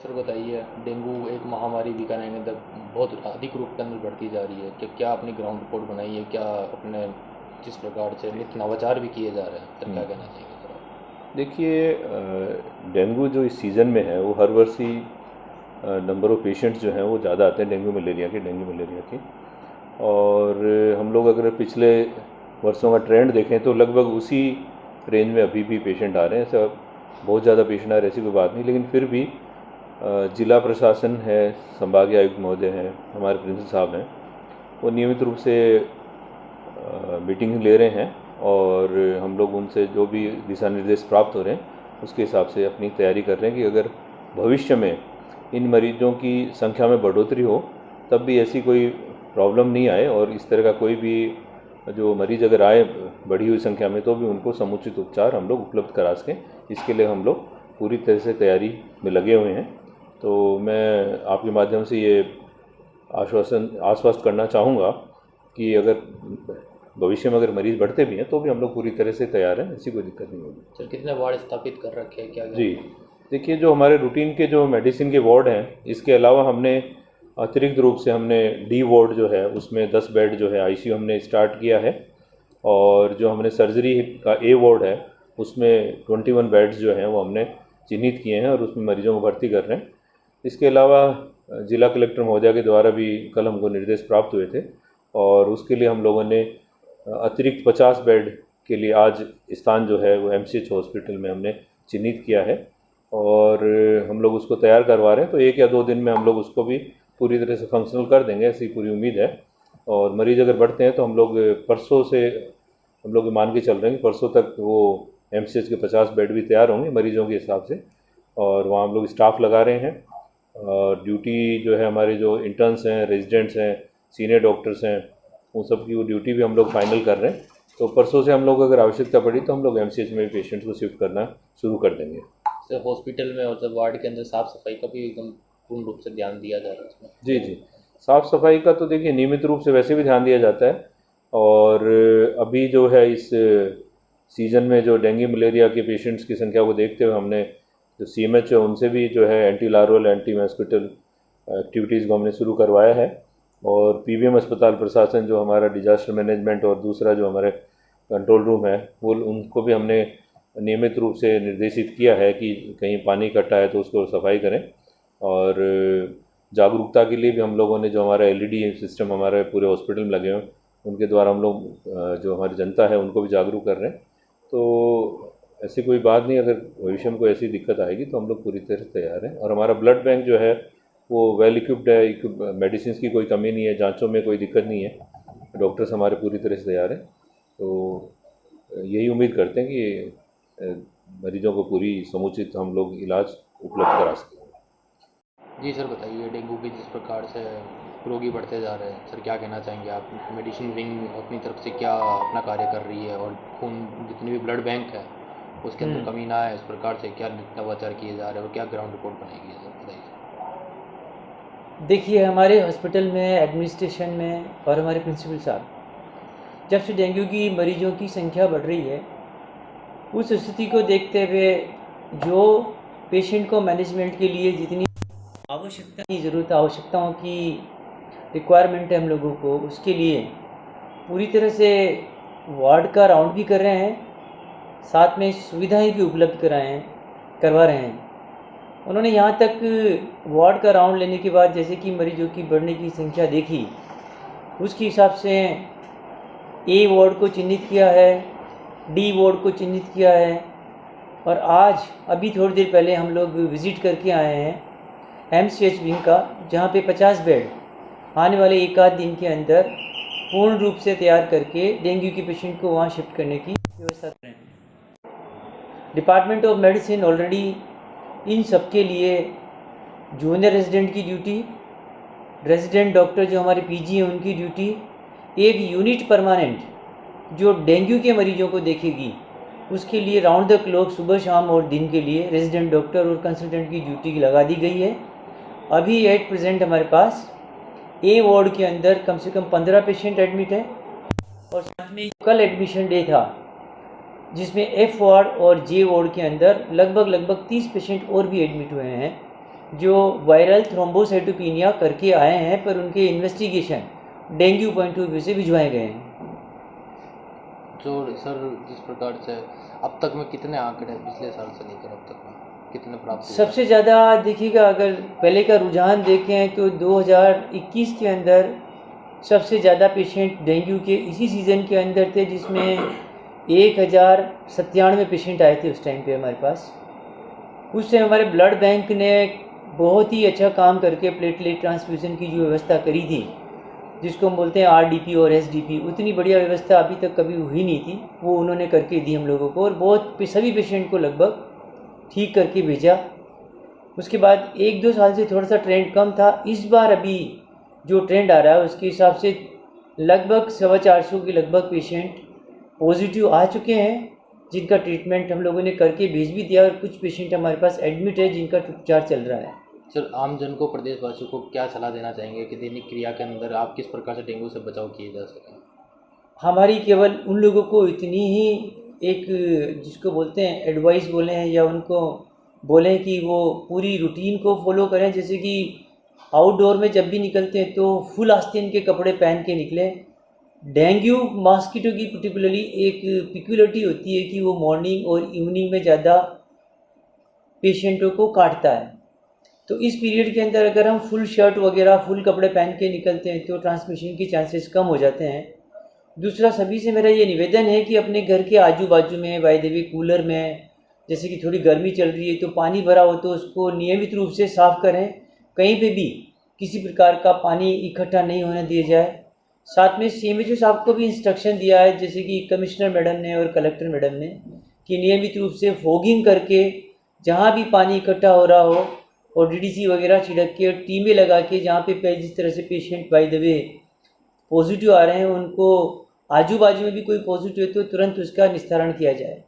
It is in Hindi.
सर बताइए, डेंगू एक महामारी बीकानेर के अंदर बहुत अधिक रूप के अंदर बढ़ती जा रही है कि क्या अपनी ग्राउंड रिपोर्ट बनाई है, क्या अपने जिस प्रकार से नित्य नवाचार भी किए जा रहे हैं, सर क्या कहना चाहिए सर आप? देखिए, डेंगू जो इस सीज़न में है वो हर वर्ष ही नंबर ऑफ़ पेशेंट्स जो हैं वो ज़्यादा आते हैं डेंगू मलेरिया के। और हम लोग अगर पिछले वर्षों का ट्रेंड देखें तो लगभग उसी रेंज में अभी भी पेशेंट आ रहे हैं। ऐसा बहुत ज़्यादा पेशेंट आ रहे ऐसी कोई बात नहीं, लेकिन फिर भी जिला प्रशासन है, संभागीय आयुक्त महोदय हैं, हमारे प्रिंसिपल साहब हैं, वो नियमित रूप से मीटिंग ले रहे हैं और हम लोग उनसे जो भी दिशा निर्देश प्राप्त हो रहे हैं उसके हिसाब से अपनी तैयारी कर रहे हैं कि अगर भविष्य में इन मरीजों की संख्या में बढ़ोतरी हो तब भी ऐसी कोई प्रॉब्लम नहीं आए और इस तरह का कोई भी जो मरीज़ अगर आए बढ़ी हुई संख्या में तो भी उनको समुचित उपचार हम लोग उपलब्ध करा सकें। इसके लिए हम लोग पूरी तरह से तैयारी में लगे हुए हैं। तो मैं आपके माध्यम से ये आश्वस्त करना चाहूँगा कि अगर भविष्य में अगर मरीज़ बढ़ते भी हैं तो भी हम लोग पूरी तरह से तैयार हैं, ऐसी कोई दिक्कत नहीं होगी। सर कितने वार्ड स्थापित कर रखे हैं, क्या जी, देखिए, जो हमारे रूटीन के जो मेडिसिन के वार्ड हैं, इसके अलावा हमने अतिरिक्त रूप से हमने डी वार्ड जो है उसमें 10 बेड जो है आईसीयू हमने स्टार्ट किया है और जो हमने सर्जरी का ए वार्ड है उसमें 21 बेड्स जो हैं वो हमने चिन्हित किए हैं और उसमें मरीजों को भर्ती कर रहे हैं। इसके अलावा जिला कलेक्टर महोदया के द्वारा भी कल हमको निर्देश प्राप्त हुए थे और उसके लिए हम लोगों ने अतिरिक्त 50 बेड के लिए आज स्थान जो है वो एमसीएच हॉस्पिटल में हमने चिन्हित किया है और हम लोग उसको तैयार करवा रहे हैं। तो 1 या 2 दिन में हम लोग उसको भी पूरी तरह से फंक्शनल कर देंगे, ऐसी पूरी उम्मीद है। और मरीज़ अगर बढ़ते हैं तो हम लोग परसों से हम लोग मान के चल रहे हैं कि परसों तक वो एमसीएच के 50 बेड भी तैयार होंगे मरीज़ों के हिसाब से और वहाँ हम लोग स्टाफ लगा रहे हैं। और ड्यूटी जो है हमारे जो इंटर्न्स हैं, रेजिडेंट्स हैं, सीनियर डॉक्टर्स हैं, उन सब की वो ड्यूटी भी हम लोग फाइनल कर रहे हैं। तो परसों से हम लोग अगर आवश्यकता पड़ी तो हम लोग एमसीएच में भी पेशेंट्स को शिफ्ट करना शुरू कर देंगे। सर हॉस्पिटल में और जब वार्ड के अंदर साफ सफाई का भी एकदम पूर्ण रूप से ध्यान दिया जा रहा है उसमें? जी जी, साफ़ सफाई का तो देखिए नियमित रूप से वैसे भी ध्यान दिया जाता है और अभी जो है इस सीज़न में जो डेंगू मलेरिया के पेशेंट्स की संख्या को देखते हुए हमने जो सीएमएच है उनसे भी जो है एंटी लार्वल एंटी मॉस्किटल एक्टिविटीज़ को हमने शुरू करवाया है और पीबीएम अस्पताल प्रशासन जो हमारा डिजास्टर मैनेजमेंट और दूसरा जो हमारे कंट्रोल रूम है वो उनको भी हमने नियमित रूप से निर्देशित किया है कि कहीं पानी इकट्ठा है तो उसको सफाई करें। और जागरूकता के लिए भी हम लोगों ने जो हमारा एलईडी सिस्टम हमारे पूरे हॉस्पिटल में लगे हैं उनके द्वारा हम लोग जो हमारी जनता है उनको भी जागरूक कर रहे हैं। तो ऐसी कोई बात नहीं, अगर भविष्य में कोई ऐसी दिक्कत आएगी तो हम लोग पूरी तरह से तैयार हैं। और हमारा ब्लड बैंक जो है वो वेल इक्विप्ड है, मेडिसिन की कोई कमी नहीं है, जांचों में कोई दिक्कत नहीं है, डॉक्टर्स हमारे पूरी तरह से तैयार हैं। तो यही उम्मीद करते हैं कि मरीजों को पूरी समुचित हम लोग इलाज उपलब्ध करा सकें। जी सर बताइए, डेंगू की जिस प्रकार से रोगी बढ़ते जा रहे हैं, सर क्या कहना चाहेंगे आप? मेडिसिन विंग अपनी तरफ से क्या अपना कार्य कर रही है और खून जितनी भी ब्लड बैंक है उसके अंदर कमी ना आए इस प्रकार से क्या नवाचार किए जा रहे हैं और क्या ग्राउंड रिपोर्ट बनाएगी सर बताइए? देखिए, हमारे हॉस्पिटल में एडमिनिस्ट्रेशन में और हमारे प्रिंसिपल साहब जब से डेंगू की मरीजों की संख्या बढ़ रही है उस स्थिति को देखते हुए जो पेशेंट को मैनेजमेंट के लिए जितनी आवश्यकता की ज़रूरत आवश्यकताओं की रिक्वायरमेंट है हम लोगों को, उसके लिए पूरी तरह से वार्ड का राउंड भी कर रहे हैं, साथ में सुविधाएं भी उपलब्ध करवा रहे हैं। उन्होंने यहाँ तक वार्ड का राउंड लेने के बाद जैसे कि मरीजों की बढ़ने की संख्या देखी उसके हिसाब से ए वार्ड को चिन्हित किया है, डी वार्ड को चिन्हित किया है और आज अभी थोड़ी देर पहले हम लोग विज़िट करके आए हैं एमसीएच विंग का, जहाँ पे 50 बेड आने वाले 1 आध दिन के अंदर पूर्ण रूप से तैयार करके डेंगू के पेशेंट को वहाँ शिफ्ट करने की व्यवस्था कर रहे हैं। Department of medicine already in सब के लिए जूनियर रेजिडेंट की ड्यूटी, रेजिडेंट डॉक्टर जो हमारे पीजी हैं उनकी ड्यूटी, एक यूनिट परमानेंट जो डेंगू के मरीजों को देखेगी उसके लिए राउंड द क्लॉक सुबह शाम और दिन के लिए रेजिडेंट डॉक्टर और कंसल्टेंट की ड्यूटी लगा दी गई है। अभी एट प्रेजेंट हमारे पास ए वार्ड के अंदर कम से कम 15 पेशेंट एडमिट है और साथ में कल एडमिशन डे था जिसमें एफ वार्ड और जे वार्ड के अंदर लगभग 30 पेशेंट और भी एडमिट हुए हैं। जो वायरल थ्रोम्बोसाइटोपिनिया करके आए हैं, पर उनके investigation dengue point of view से भिजवाए गए हैं। जो सर जिस प्रकार से अब तक में कितने आंकड़े पिछले साल से लेकर अब तक में कितने प्राप्त हुए? सबसे ज़्यादा देखिएगा, अगर पहले का रुझान देखें तो 2021 के अंदर सबसे ज़्यादा पेशेंट डेंगू के इसी सीज़न के अंदर थे, जिसमें 1097 पेशेंट आए थे उस टाइम पे हमारे पास। उस टाइम हमारे ब्लड बैंक ने बहुत ही अच्छा काम करके प्लेटलेट ट्रांसफ्यूज़न की जो व्यवस्था करी थी, जिसको हम बोलते हैं आरडीपी और एसडीपी, उतनी बढ़िया व्यवस्था अभी तक कभी हुई नहीं थी, वो उन्होंने करके दी हम लोगों को, और बहुत सभी पेशेंट को लगभग ठीक करके भेजा। उसके बाद 1-2 साल से थोड़ा सा ट्रेंड कम था। इस बार अभी जो ट्रेंड आ रहा है उसके हिसाब से लगभग 450 के लगभग पेशेंट पॉजिटिव आ चुके हैं, जिनका ट्रीटमेंट हम लोगों ने करके भेज भी दिया, और कुछ पेशेंट हमारे पास एडमिट है जिनका उपचार चल रहा है। सर आम जन को, प्रदेशवासियों को क्या सलाह देना चाहेंगे कि दैनिक क्रिया के अंदर आप किस प्रकार से डेंगू से बचाव किए जा सकें? हमारी केवल उन लोगों को इतनी ही एक, जिसको बोलते हैं एडवाइस बोले हैं, या उनको बोलें कि वो पूरी रूटीन को फॉलो करें। जैसे कि आउटडोर में जब भी निकलते हैं तो फुल आस्तीन के कपड़े पहन के निकलें। डेंगू मॉस्किटो की पर्टिकुलरली एक पिक्युलरिटी होती है कि वो मॉर्निंग और इवनिंग में ज़्यादा पेशेंटों को काटता है, तो इस पीरियड के अंदर अगर हम फुल शर्ट वगैरह फुल कपड़े पहन के निकलते हैं तो ट्रांसमिशन के चांसेस कम हो जाते हैं। दूसरा, सभी से मेरा ये निवेदन है कि अपने घर के आजू बाजू में, बाय द वे कूलर में, जैसे कि थोड़ी गर्मी चल रही है तो पानी भरा हो तो उसको नियमित रूप से साफ़ करें, कहीं पे भी किसी प्रकार का पानी इकट्ठा नहीं होने दिया जाए। साथ में सीएमएचओ साहब को भी इंस्ट्रक्शन दिया है, जैसे कि कमिश्नर मैडम ने और कलेक्टर मैडम ने, कि नियमित रूप से फॉगिंग करके जहाँ भी पानी इकट्ठा हो रहा हो और डीडीसी वगैरह छिड़क के, टीमें लगा के, जहाँ पे जिस तरह से patient by the way positive आ रहे हैं, उनको आजू बाजू में भी कोई पॉजिटिव है तो तुरंत उसका निस्तारण किया जाए।